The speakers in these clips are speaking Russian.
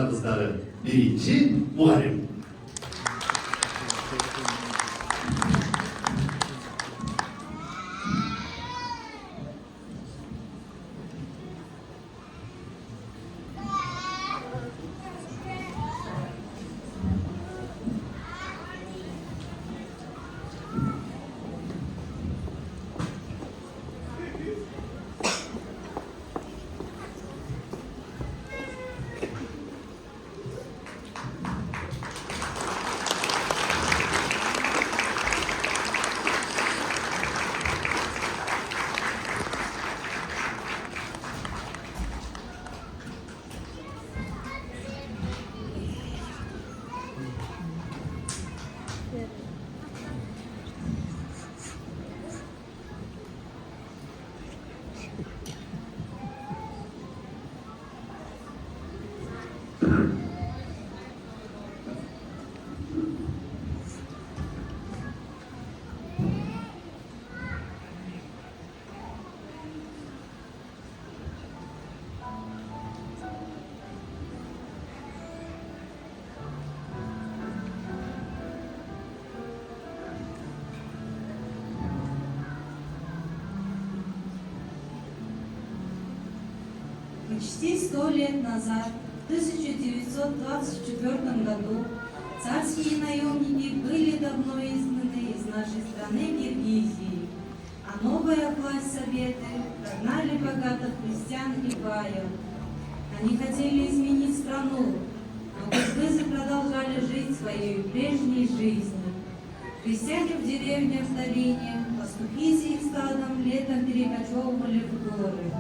Kızları birinci Muharrem. Почти 100 лет назад, в 1924 году, царские наемники были давно изгнаны из нашей страны Киргизии, а новая власть Советы прогнали богатых крестьян и баев. Они хотели изменить страну, но киргизы продолжали жить своей прежней жизнью. Крестьяне в деревнях в долине, пастухи с их стадом летом перекочевывали в горы.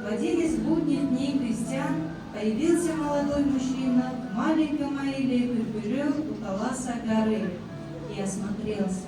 В один из будних дней крестьян появился молодой мужчина в маленьком аиле Бюрбюрю у Таласа горы и осмотрелся.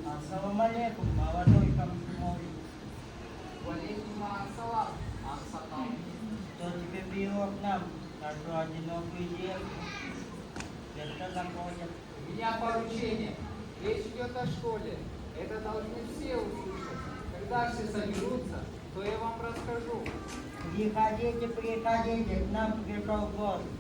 Assalamualaikum, молодой комсомолец. Валейкум ассалам, Аксакал. Кто тебе привел к нам нашу одинокую девку? Это заходит. У меня поручение. Речь идет о школе. Это должны все услышать. Когда все соберутся, то я вам расскажу. Приходите, приходите, к нам пришел гость.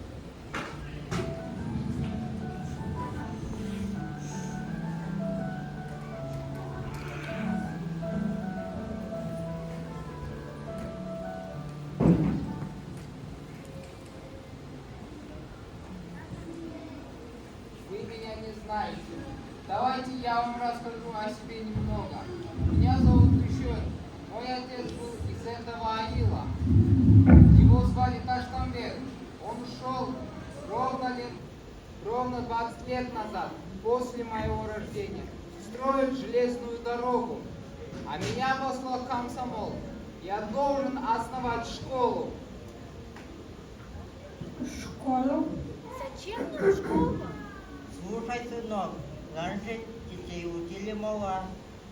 Вы меня не знаете. Давайте я вам расскажу о себе немного. Меня зовут Кущен. Мой отец был из этого аила. Его звали Таштамбек. Он ушел ровно 20 лет назад, после моего рождения, строить железную дорогу. А меня послал комсомол. Я должен основать школу. Школу? Зачем нам школа? Слушай, сынок, раньше детей учили мала.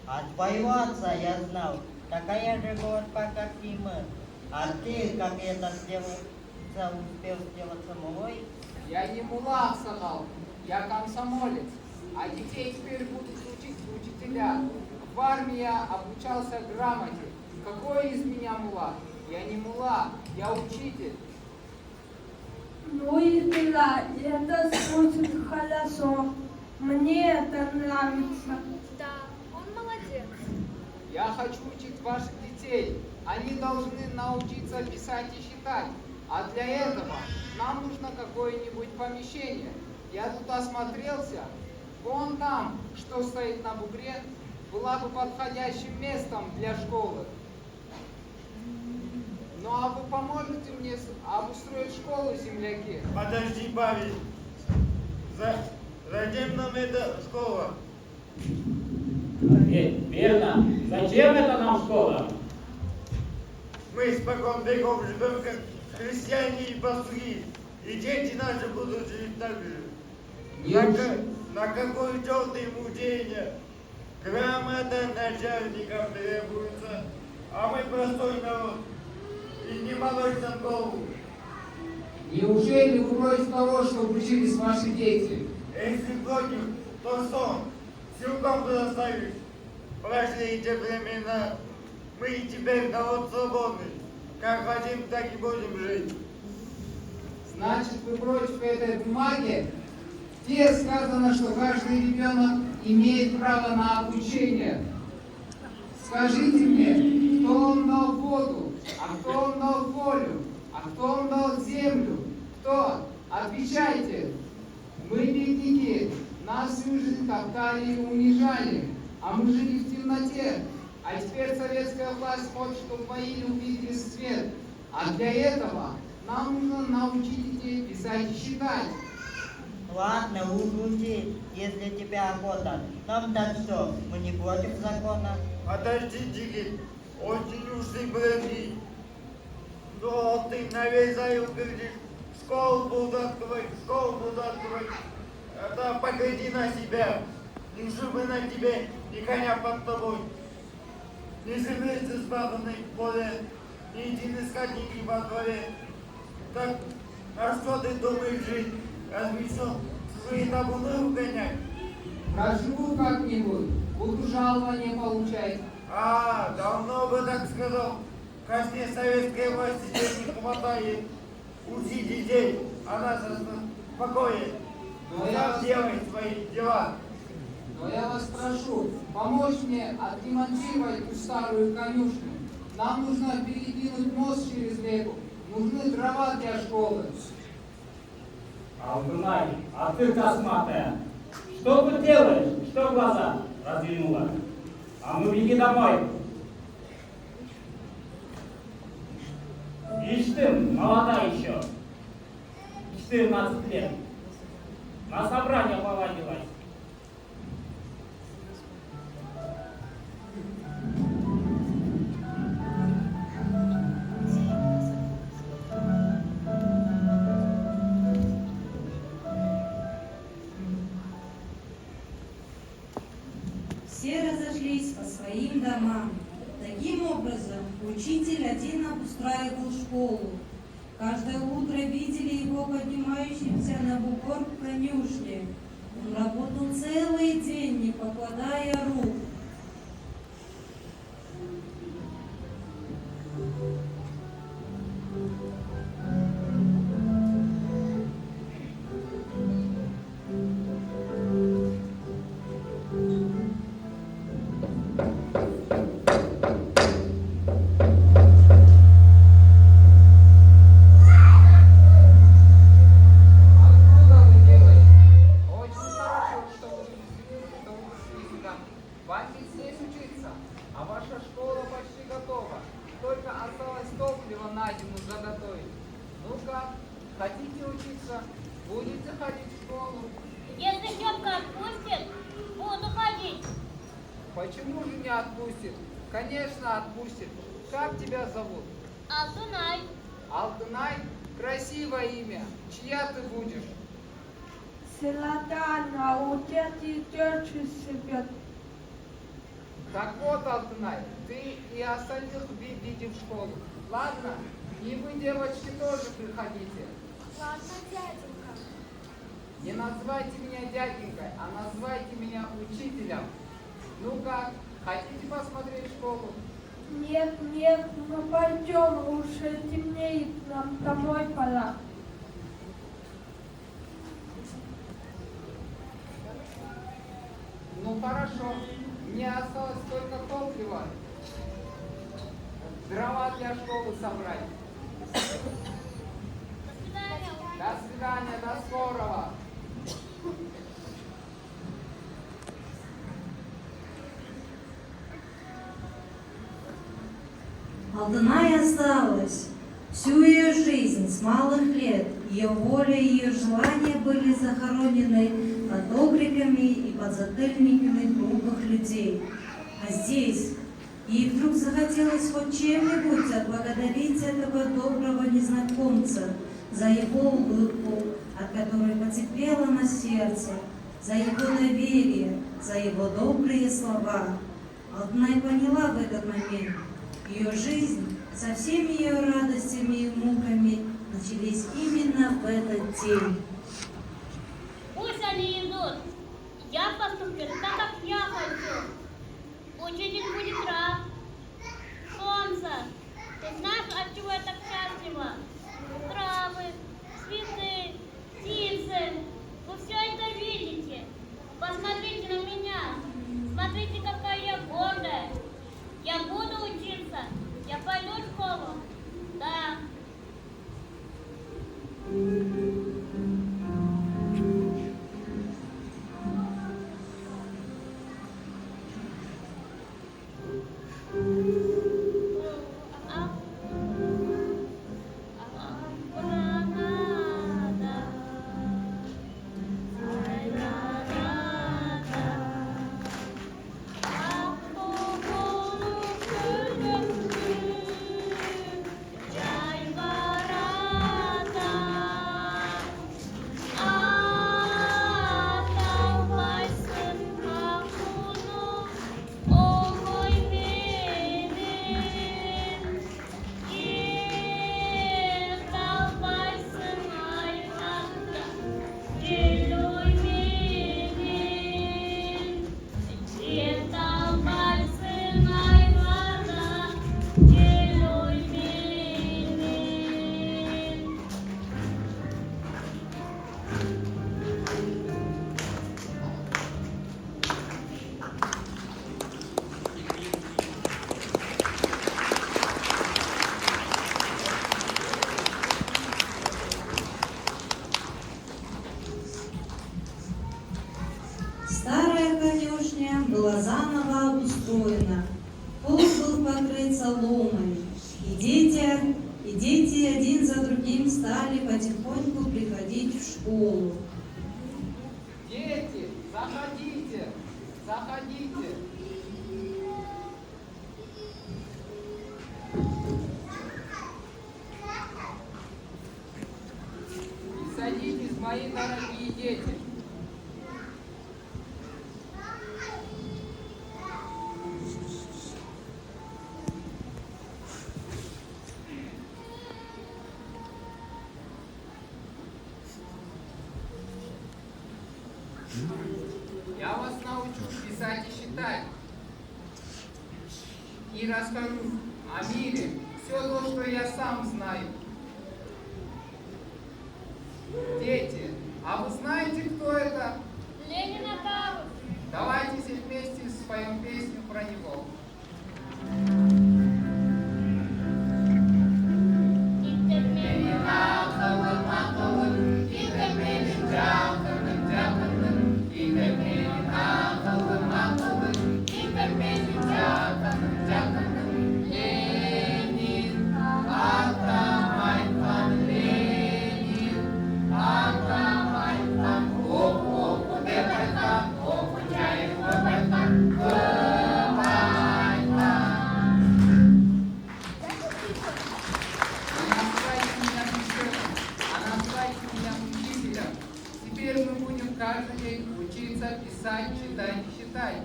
От твоего отца я знал, такая же гордка, как и мы. А ты, как это успел сделаться малой? Я не мулах, Сагал, я комсомолец. А детей теперь будут учить учителя. В армии я обучался грамоте. Какой из меня мулах? Я не мулах, я учитель. Ну и дела, это звучит хорошо. Мне это нравится. Да, он молодец. Я хочу учить ваших детей. Они должны научиться писать и считать. А для этого нам нужно какое-нибудь помещение. Я тут осмотрелся. Вон там, что стоит на бугре, была бы подходящим местом для школы. Ну а вы поможете мне обустроить школу, земляки? Подожди, Павел. Зачем нам эта школа? Верно. Зачем это нам школа? Мы испокон веков живем как христиане и пастухи, и дети наши будут жить так же. На какое желтое мучение? Грамота начальникам требуется, а мы простой народ. И не молоть нам голову. Неужели вы против того, чтобы учились ваши дети? Если против, то сон. Силком заставишь. Прошли эти времена. Мы теперь народ свободный. Как хотим, так и будем жить. Значит, вы против этой бумаги? Где сказано, что каждый ребенок имеет право на обучение? Скажите мне, кто вам дал воду, а кто вам дал волю, а кто вам дал землю? Кто? Отвечайте. Мы бедняки, нас всю жизнь топтали и унижали, а мы жили в темноте. А теперь советская власть хочет, чтобы мои увидели свет. А для этого нам нужно научить детей писать и считать. Ладно, учи, если тебе охота. Нам-то что, мы не против закона? Подождите, очень уж ты бредишь. Но ты на весь район говоришь, школу буду открывать, школу буду открывать. Это погляди на себя. Не чтобы на тебе и коня под тобой. Не живется с бабаной в поле, не иди искать ни во дворе. Так, а что ты думаешь жить? Разве что свои табуны угонять? Проживу как-нибудь, буду жалование получать. А, давно бы так сказал. Каждой советской власти здесь не хватает. Учи детей, а нас в покое. Но Сам делай свои дела. Но я вас прошу, помочь мне отремонтировать ту старую конюшню. Нам нужно передвинуть мост через реку. Нужны дрова для школы. Алтынай, а ты косматая, что ты делаешь? Что глаза раздвинула? А ну беги домой. Ишь ты, молода еще, 14 лет, на собрание повадилась. Все разошлись по своим домам. Таким образом, учитель один обустраивал школу. Каждое утро видели его поднимающимся на бугор в конюшне. Он работал целый день, не покладая рук. Откуда вы, девочки? Очень хорошо, что вы пришли сюда. Вам ведь здесь учиться, а ваша школа почти готова. Только осталось топливо на зиму заготовить. Ну-ка, хотите учиться? Будете ходить в школу? Если тетка отпустит, буду ходить. Почему же не отпустит? Конечно, отпустит. Как тебя зовут? Алтынай. Алтынай? Красивое имя. Чья ты будешь? Селатана, у тети тещи живет. Так вот, Алтынай, ты и остальных ведите в школу. Ладно? И вы, девочки, тоже приходите. Ладно, дяденька. Не называйте меня дяденькой, а называйте меня учителем. Ну как, хотите посмотреть школу? Нет, нет, мы пойдем, уже темнеет, нам домой пора. Ну хорошо, мне осталось только топлива. Дрова для школы собрать. До свидания. До свидания, до скорого. Алтынай осталась. Всю ее жизнь с малых лет ее воля и ее желания были захоронены под окриками и подзатыльниками грубых людей. А здесь ей вдруг захотелось хоть чем-нибудь отблагодарить этого доброго незнакомца за его улыбку, от которой потеплело на сердце, за его доверие, за его добрые слова. Алтынай поняла в этот момент, ее жизнь со всеми ее радостями и муками начались именно в этот день. Пусть они идут. Я поступлю так, как я хочу. Учитель будет рад. Солнце, ты знаешь, от чего я так счастлива? Травы, цветы, птицы. Вы все это видите. Посмотрите на меня. Смотрите, какая я гордая. Я буду учиться. Я пойду в школу. Да. Старая конюшня была заново обустроена. Пол был покрыт соломой, и дети один за другим стали потихоньку приходить в школу. Дети, заходите, заходите. И садитесь, мои дорогие дети. Я вас научу писать и считать. И расскажу о мире все то, что я сам знаю. Дети, а вы знаете, кто это? Ленин Атаров. Давайте все вместе споем песню про него. Теперь мы будем каждый день учиться писать, читать и считать.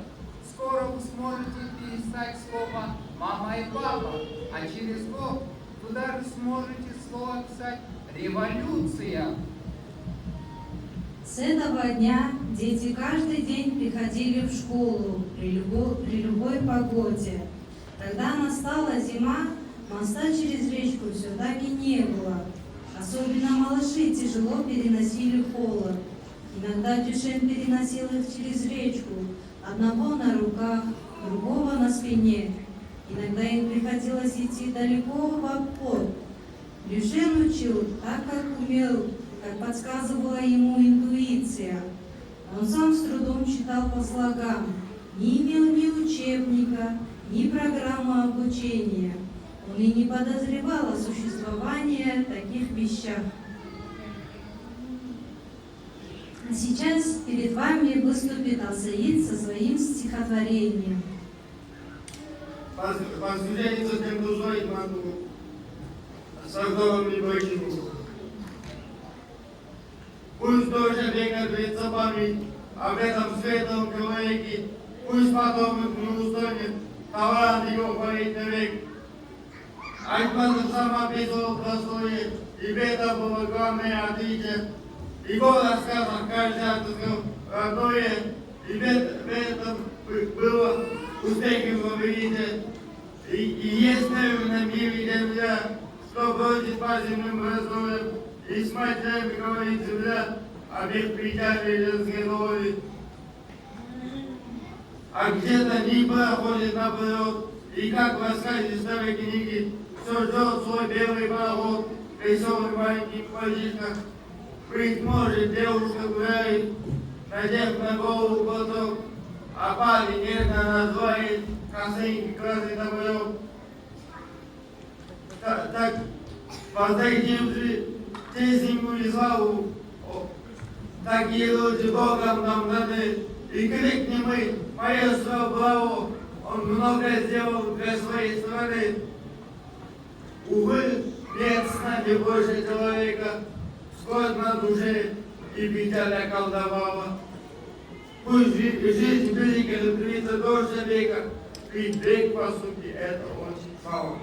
Скоро вы сможете писать слово «мама» и «папа», а через год вы даже сможете слово писать «революция». С этого дня дети каждый день приходили в школу при любой погоде. Когда настала зима, моста через речку все так и не было. Особенно малыши тяжело переносили холод. Иногда Дюшен переносил их через речку, одного на руках, другого на спине. Иногда им приходилось идти далеко в обход. Дюшен учил так, как умел, как подсказывала ему интуиция. Он сам с трудом читал по слогам, не имел ни учебника, ни программы обучения. Он и не подозревал о существовании таких вещах. А сейчас перед вами выступит Алсаид со своим стихотворением. Посвящается тем душой ману, сагдовым и богину. Пусть тоже века длится память об этом светлом человеке. Пусть потомок не устанет талант его хвалить навек. Айтматов сам описывал простое, и это было главное отличие. Его рассказах каждый отыскал родное, и в этом было успехом в виде. И есть, наверное, в мире земля, что бродит по земным раздоям, и с матерями говорит земля, об их печали разгоновали. А где-то небо ходит наоборот, и как в рассказе старой книги, все ждет свой белый пароход, веселый маленький мальчишка. Быть может, девушка гуляет, надев на голову платок, а парень нежно называет косынький красный таборек. Так воздадим же тесненькую и славу, такие люди Богом нам даны, и крикнем мы, маэстро Браво, он многое сделал для своей страны. Увы, нет с нами больше человека, скорбь на душе и печаль околдовала. Пусть жизнь великая длится дольше века, ведь век, по сути, это очень мало.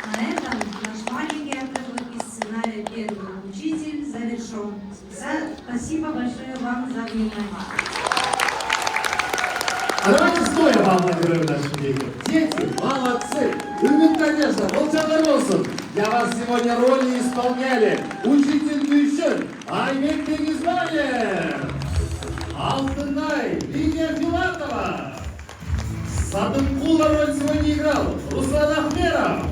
На этом наш маленький отрывок из сценария «Первый учитель» завершен. Спасибо большое вам за внимание. А давайте стоя вам наберем наши дети. Дети, молодцы! Вы, конечно, Волчаноросов. Для вас сегодня роли исполняли учитель Гюйшен, Аймет Перезвание, Алтынай, Лидия Филатова. Садымкула роль сегодня играл Руслан Ахмеров,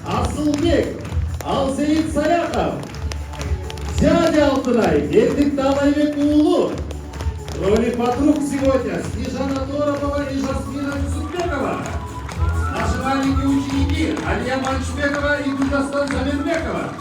Асылбек, Алсеид Саяхов, дядя Алтынай, Бердиктал Аймет Уулу. Роли подруг сегодня Снежана Торопова и Жасмина Юсупбекова. Наши маленькие ученики Алия Манчбекова и Гульдастан Замирбекова.